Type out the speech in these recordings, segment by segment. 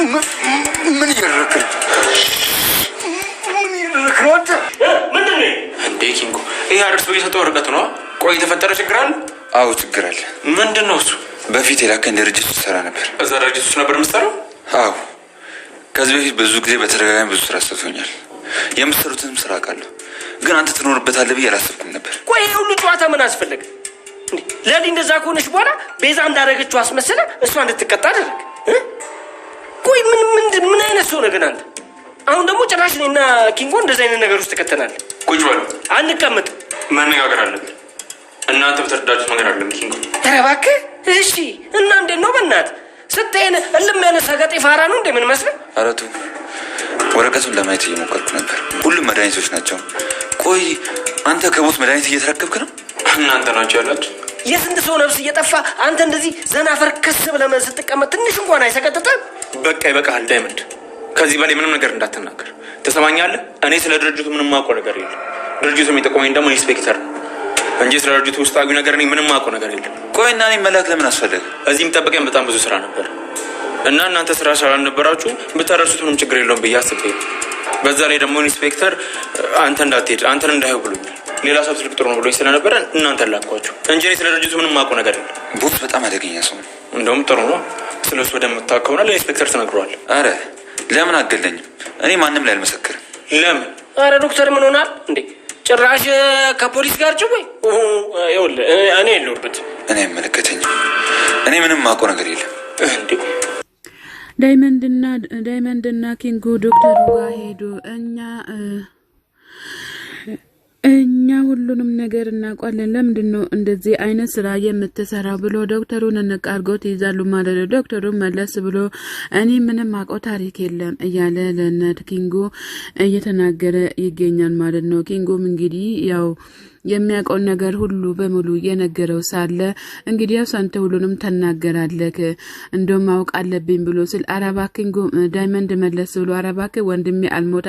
ምን ይረክር ምንድነው እንዴ ኪንጎ? ይሄ አድርስ በየሰጠው ወረቀት ነው። ቆይ የተፈጠረ ችግር አለ? አዎ ችግር አለ። ምንድነው እሱ? በፊት የላከኝ ድርጅት ውስጥ ሰራ ነበር። እዛ ድርጅት ውስጥ ነበር የምትሰራው? አዎ። ከዚህ በፊት ብዙ ጊዜ በተደጋጋሚ ብዙ ስራ ሰጥቶኛል። የምትሰሩትንም ስራ አውቃለሁ፣ ግን አንተ ትኖርበታለህ ብዬ አላሰብኩም ነበር። ቆይ ሁሉ ጨዋታ ምን አስፈለገ? ለሊ እንደዛ ከሆነች በኋላ ቤዛ እንዳደረገችው አስመሰለ እሷ እንድትቀጣ አደረግ። ቆይ ምን አይነት ሰው ነህ ግን አንተ? አሁን ደግሞ ጭራሽ እኔና ኪንጎ እንደዚህ አይነት ነገር ውስጥ ተከተናል። ቁጭ በሉ። አንቀመጥ። መነጋገር አለብን። እናንተ በተረዳችሁት መንገድ አይደለም ኪንጎ። ኧረ እባክህ እሺ። እና እንዴት ነው በእናትህ ስታየን እልም ያለ ሰገጤ ፋራ ነው እንዴ ምን መስለህ? ኧረ ተው፣ ወረቀቱን ለማየት እየሞከርኩ ነበር። ሁሉም መድኃኒቶች ናቸው። ቆይ አንተ ከቦት መድኃኒት እየተረከብክ ነው? እናንተ ናቸው ያላችሁ። የስንት ሰው ነፍስ እየጠፋ አንተ እንደዚህ ዘና ፈርከስ ብለህ ስትቀመጥ ትንሽ እንኳን አይሰቀጥጥም? በቃ ይበቃሃል ዳይመንድ። ከዚህ በላይ ምንም ነገር እንዳትናገር ትሰማኛለህ? እኔ ስለ ድርጅቱ ምንም ማውቀው ነገር የለም። ድርጅቱ የሚጠቆመኝ ደግሞ ኢንስፔክተር ነው እንጂ ስለ ድርጅቱ ውስጣዊ ነገር እኔ ምንም ማውቀው ነገር የለም። ቆይ እና እኔ መላክ ለምን አስፈለገ? እዚህ የሚጠብቀኝ በጣም ብዙ ስራ ነበር እና እናንተ ስራ ስላልነበራችሁ ብታደርሱት ምንም ችግር የለውም ብዬ አስቤ፣ በዛ ላይ ደግሞ ኢንስፔክተር አንተ እንዳትሄድ አንተን እንዳይው ብሎኛል። ሌላ ሰው ስልክ ጥሩ ነው ብሎኝ ስለነበረ እናንተ ላኳችሁ እንጂ እኔ ስለ ድርጅቱ ምንም ማውቀው ነገር የለም። ቦስ በጣም አደገኛ ሰው ነው። እንደውም ጥሩ ነው። ስለሱ ወደምታውቅ ከሆነ ለኢንስፔክተር ትነግረዋል። አረ ለምን አገለኝም? እኔ ማንም ላይ አልመሰክርም። ለምን? አረ ዶክተር ምን ሆናል እንዴ? ጭራሽ ከፖሊስ ጋር ጭውይ? ይኸውልህ እኔ የለሁበት። እኔ አይመለከተኝም። እኔ ምንም ማውቀው ነገር የለም። እንዴ ዳይመንድና ኪንጎ ዶክተሩ ጋር ሄዱ። እኛ ሁሉንም ነገር እናውቃለን፣ ለምንድነው እንደዚህ አይነት ስራ የምትሰራ ብሎ ዶክተሩን እንቃርጎት ይዛሉ ማለት ነው። ዶክተሩ መለስ ብሎ እኔ ምንም አውቀው ታሪክ የለም እያለ ለነድ ኪንጎ እየተናገረ ይገኛል ማለት ነው። ኪንጎም እንግዲህ ያው የሚያውቀውን ነገር ሁሉ በሙሉ የነገረው ሳለ እንግዲህ ያው አንተ ሁሉንም ተናገራለህ እንደውም ማወቅ አለብኝ ብሎ ስል አረባክ ዳይመንድ መለስ ብሎ አረባክ ወንድሜ አልሞት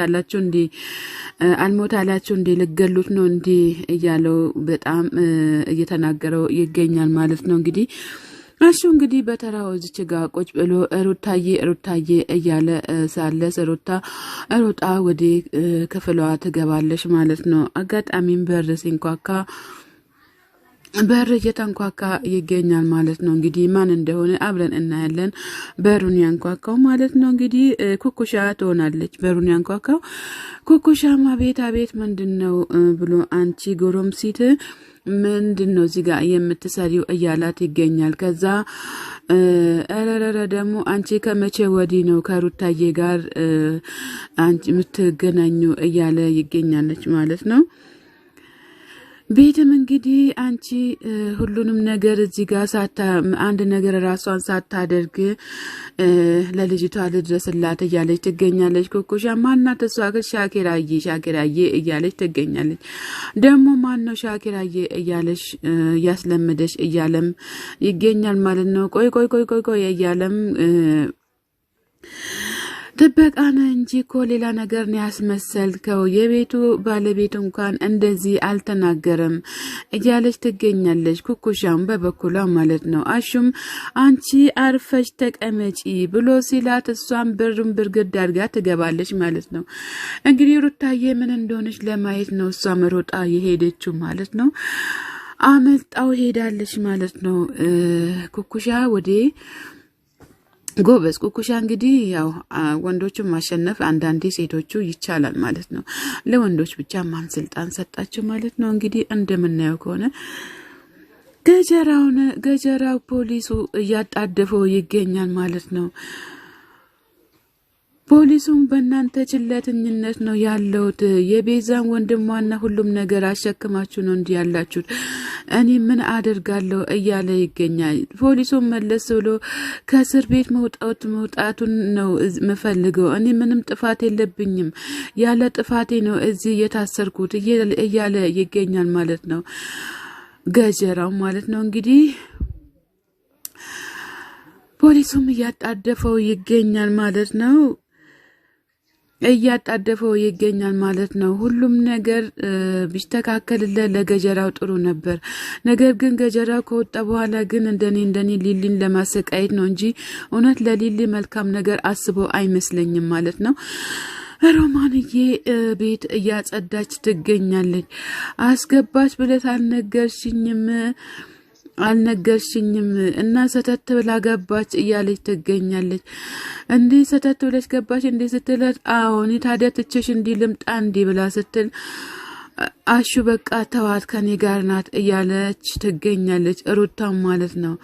አላችሁ እንዴ ልገሉት ነው እንዴ እያለው በጣም እየተናገረው ይገኛል ማለት ነው። እንግዲህ እሱ እንግዲህ በተራው እዚች ጋር ቁጭ ብሎ ሩታዬ እያለ ሳለ ሩጣ ወደ ክፍሏ ትገባለች ማለት ነው። አጋጣሚም በር እየተንኳካ ይገኛል ማለት ነው። እንግዲህ ማን እንደሆነ አብረን እናያለን። በሩን ያንኳካው ማለት ነው እንግዲህ ኩኩሻ ትሆናለች። በሩን ያንኳካው ኩኩሻማ ቤት ምንድነው ብሎ አንቺ ጎረምሲት ምንድነው እዚህ ጋር የምትሰሪው እያላት ይገኛል። ከዛ አረረረ ደግሞ አንቺ ከመቼ ወዲህ ነው ከሩታዬ ጋር አንቺ የምትገናኙ እያለ ይገኛለች ማለት ነው። ቤትም እንግዲህ አንቺ ሁሉንም ነገር እዚህ ጋር አንድ ነገር ራሷን ሳታደርግ ለልጅቷ ልድረስላት እያለች ትገኛለች። ኩኩሻ ማናት እሷ? ሻኪራዬ እያለች ትገኛለች። ደግሞ ማን ነው ሻኪራዬ እያለች ያስለምደሽ እያለም ይገኛል ማለት ነው። ቆይ እያለም ጥበቃ ነው እንጂ እኮ ሌላ ነገር ነው ያስመሰልከው። የቤቱ ባለቤት እንኳን እንደዚህ አልተናገረም እያለች ትገኛለች። ኩኩሻም በበኩሏ ማለት ነው። አሹም አንቺ አርፈሽ ተቀመጪ ብሎ ሲላት እሷም ብርም ብርግድ አድርጋ ትገባለች ማለት ነው። እንግዲህ ሩታዬ ምን እንደሆነች ለማየት ነው እሷም ሮጣ የሄደችው ማለት ነው። አመልጣው ሄዳለች ማለት ነው። ኩኩሻ ወደ ጎበዝ ኩኩሻ እንግዲህ ያው ወንዶችን ማሸነፍ አንዳንዴ ሴቶቹ ይቻላል ማለት ነው። ለወንዶች ብቻ ማን ስልጣን ሰጣቸው ማለት ነው። እንግዲህ እንደምናየው ከሆነ ገጀራው ፖሊሱ እያጣደፈው ይገኛል ማለት ነው። ፖሊሱም በእናንተ ችለተኝነት ነው ያለውት የቤዛን ወንድሟና ሁሉም ነገር አሸክማችሁ ነው እንዲህ ያላችሁት እኔ ምን አደርጋለሁ እያለ ይገኛል። ፖሊሱም መለስ ብሎ ከእስር ቤት መውጣቱን ነው መፈልገው እኔ ምንም ጥፋት የለብኝም ያለ ጥፋቴ ነው እዚህ የታሰርኩት እያለ ይገኛል ማለት ነው። ገጀራው ማለት ነው እንግዲህ ፖሊሱም እያጣደፈው ይገኛል ማለት ነው። እያጣደፈው ይገኛል ማለት ነው። ሁሉም ነገር ቢስተካከልለት ለገጀራው ጥሩ ነበር። ነገር ግን ገጀራው ከወጣ በኋላ ግን እንደኔ ሊሊን ለማሰቃየት ነው እንጂ እውነት ለሊሊ መልካም ነገር አስበው አይመስለኝም ማለት ነው። ሮማንዬ ቤት እያጸዳች ትገኛለች። አስገባች ብለት አልነገርሽኝም እና ሰተት ብላ ገባች እያለች ትገኛለች። እንዴ ሰተት ብለሽ ገባች እንዴ ስትላት አዎን ታዲያ ትችሽ እንዲ ልምጣ እንዲ ብላ ስትል አሹ በቃ ተዋት ከኔ ጋር ናት እያለች ትገኛለች። ሩታም ማለት ነው።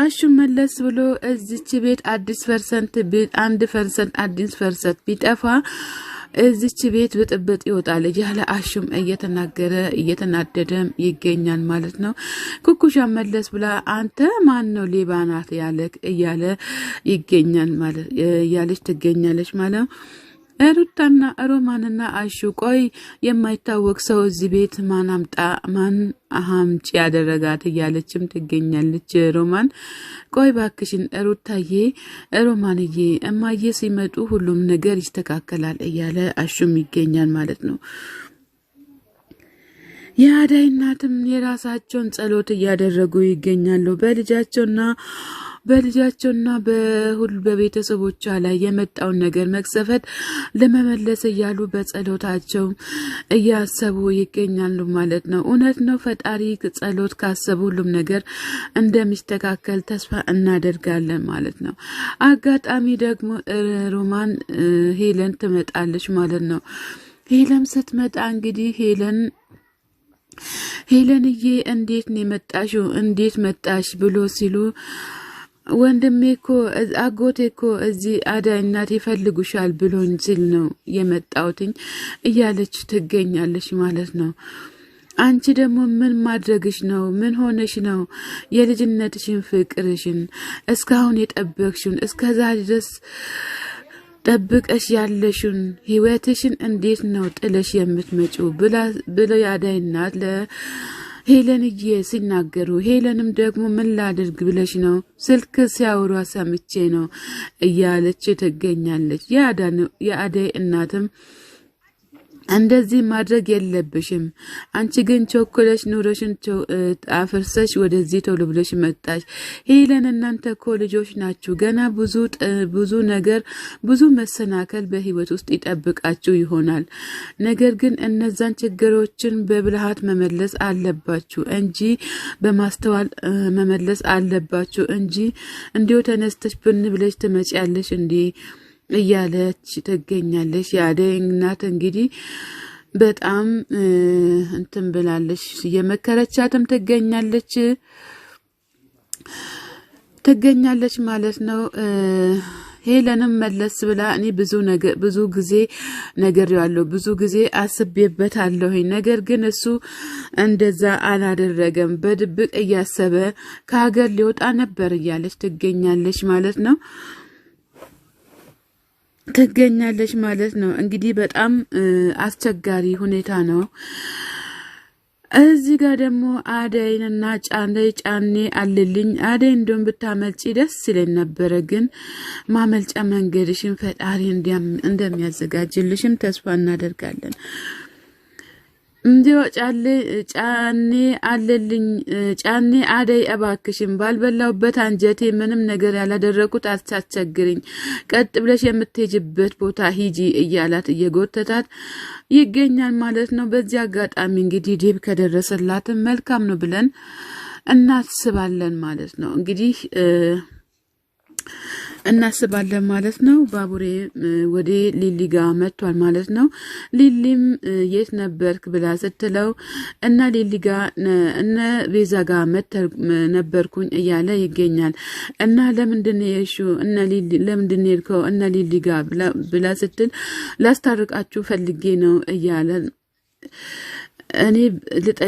አሹ መለስ ብሎ እዚች ቤት አዲስ ፐርሰንት 1% አዲስ ፐርሰንት ቢጠፋ እዚች ቤት ብጥብጥ ይወጣል ያለ አሹም እየተናደደም ይገኛል ማለት ነው። ኩኩሻ መለስ ብላ አንተ ማን ነው ሌባ ናት ያለክ እያለ ይገኛል ማለት ያለች ትገኛለች ማለት ሩታና ሮማንና አሹ ቆይ የማይታወቅ ሰው እዚህ ቤት ማን አምጪ ያደረጋት እያለችም ትገኛለች። ሮማን ቆይ ባክሽን ሩታዬ ሮማንዬ እማዬ ሲመጡ ሁሉም ነገር ይስተካከላል እያለ አሹም ይገኛል ማለት ነው። የአዳይ እናትም የራሳቸውን ጸሎት እያደረጉ ይገኛሉ። በልጃቸውና በቤተሰቦቿ ላይ የመጣውን ነገር መቅሰፈት ለመመለስ እያሉ በጸሎታቸው እያሰቡ ይገኛሉ ማለት ነው። እውነት ነው። ፈጣሪ ጸሎት ካሰቡ ሁሉም ነገር እንደሚስተካከል ተስፋ እናደርጋለን ማለት ነው። አጋጣሚ ደግሞ ሮማን ሄለን ትመጣለች ማለት ነው። ሄለን ስትመጣ እንግዲህ ሄለንዬ እንዴት ነው የመጣሽው? እንዴት መጣሽ ብሎ ሲሉ ወንድሜ እኮ አጎቴ እኮ እዚህ አዳይ እናት ይፈልጉሻል ብሎኝ ሲል ነው የመጣውትኝ እያለች ትገኛለች ማለት ነው። አንቺ ደግሞ ምን ማድረግሽ ነው? ምን ሆነሽ ነው? የልጅነትሽን ፍቅርሽን እስካሁን የጠበቅሽን እስከዛሬ ድረስ ጠብቀሽ ያለሽን ህይወትሽን እንዴት ነው ጥለሽ የምትመጪው ብለ የአዳይ እናት ለሄለንዬ ሲናገሩ ሄለንም ደግሞ ምን ላድርግ ብለሽ ነው ስልክ ሲያወሩ ሰምቼ ነው እያለች ትገኛለች። የአዳይ እናትም እንደዚህ ማድረግ የለብሽም አንቺ ግን ቾኮለሽ ኑሮሽን አፈርሰሽ ወደዚህ ቶሎ ብለሽ መጣሽ። ሄለን እናንተ እኮ ልጆች ናችሁ ገና ብዙ ነገር ብዙ መሰናከል በህይወት ውስጥ ይጠብቃችሁ ይሆናል። ነገር ግን እነዛን ችግሮችን በብልሃት መመለስ አለባችሁ እንጂ በማስተዋል መመለስ አለባችሁ እንጂ እንዲሁ ተነስተሽ ብን ብለሽ ትመጪያለሽ እንዴ እያለች ትገኛለች። የአዳይ እናት እንግዲህ በጣም እንትን ብላለች የመከረቻትም ትገኛለች ማለት ነው። ሄለንም መለስ ብላ እኔ ብዙ ጊዜ ነግሬዋለሁ ብዙ ጊዜ አስቤበታለሁ ነገር ግን እሱ እንደዛ አላደረገም በድብቅ እያሰበ ከሀገር ሊወጣ ነበር እያለች ትገኛለች ማለት ነው። እንግዲህ በጣም አስቸጋሪ ሁኔታ ነው። እዚህ ጋር ደግሞ አዳይንና ጫኔ አለልኝ አዳይ እንደም ብታመልጪ ደስ ይለኝ ነበረ ግን ማመልጫ መንገድሽን ፈጣሪ እንደሚያዘጋጅልሽም ተስፋ እናደርጋለን። እንዲው ጫኔ አለልኝ ጫኔ አዳይ እባክሽን ባልበላውበት አንጀቴ ምንም ነገር ያላደረኩት አታስቸግሪኝ ቀጥ ብለሽ የምትሄጂበት ቦታ ሂጂ እያላት እየጎተታት ይገኛል ማለት ነው። በዚህ አጋጣሚ እንግዲህ ዴብ ከደረሰላት መልካም ነው ብለን እናስባለን ማለት ነው። እንግዲህ ማለት ነው። ባቡሬ ወደ ሊሊ ጋር መጥቷል ማለት ነው። ሊሊም የት ነበርክ ብላ ስትለው እና ሊሊ ጋር እነ ቤዛ ጋር ነበርኩኝ እያለ ይገኛል። እና ለምንድነው የሹ እና ሊሊ ለምንድነው የልከው እና ሊሊ ጋር ብላ ስትል ላስታርቃችሁ ፈልጌ ነው እያለ እኔ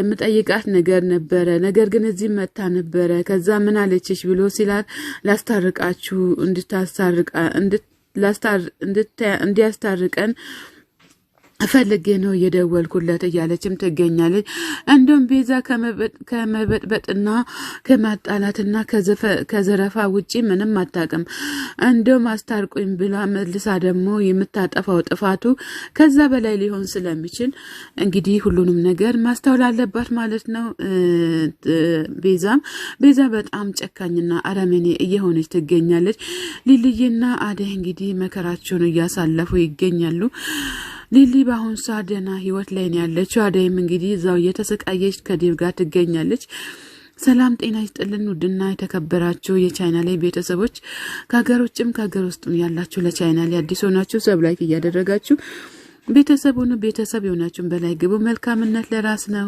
ልጠይቃት ነገር ነበረ ነገር ግን እዚህ መታ ነበረ ከዛ ምን አለችሽ ብሎ ሲላት ላስታርቃችሁ እንዲያስታርቀን ፈልጌ ነው የደወልኩለት እያለችም ትገኛለች። እንደም ቤዛ ከመበጥበጥና ከማጣላትና ከዘረፋ ውጪ ምንም አታውቅም። እንደም አስታርቁኝ ብላ መልሳ ደግሞ የምታጠፋው ጥፋቱ ከዛ በላይ ሊሆን ስለሚችል እንግዲህ ሁሉንም ነገር ማስተዋል አለባት ማለት ነው። ቤዛ በጣም ጨካኝና አረመኔ እየሆነች ትገኛለች። ሊልይና አደይ እንግዲህ መከራቸውን እያሳለፉ ይገኛሉ። ሊሊ በአሁን ሰዓት ደህና ህይወት ላይ ነው ያለችው። አደይም እንግዲህ እዛው እየተሰቃየች ከዴቭ ጋር ትገኛለች። ሰላም ጤና ይስጥልን ውድና የተከበራችሁ የቻናሌ ቤተሰቦች ከሀገር ውጭም ከሀገር ውስጥም ያላችሁ ለቻናሌ አዲስ ሆናችሁ ሰብ ላይክ እያደረጋችሁ ቤተሰብ የሆናችሁን በላይ ግቡ። መልካምነት ለራስ ነው።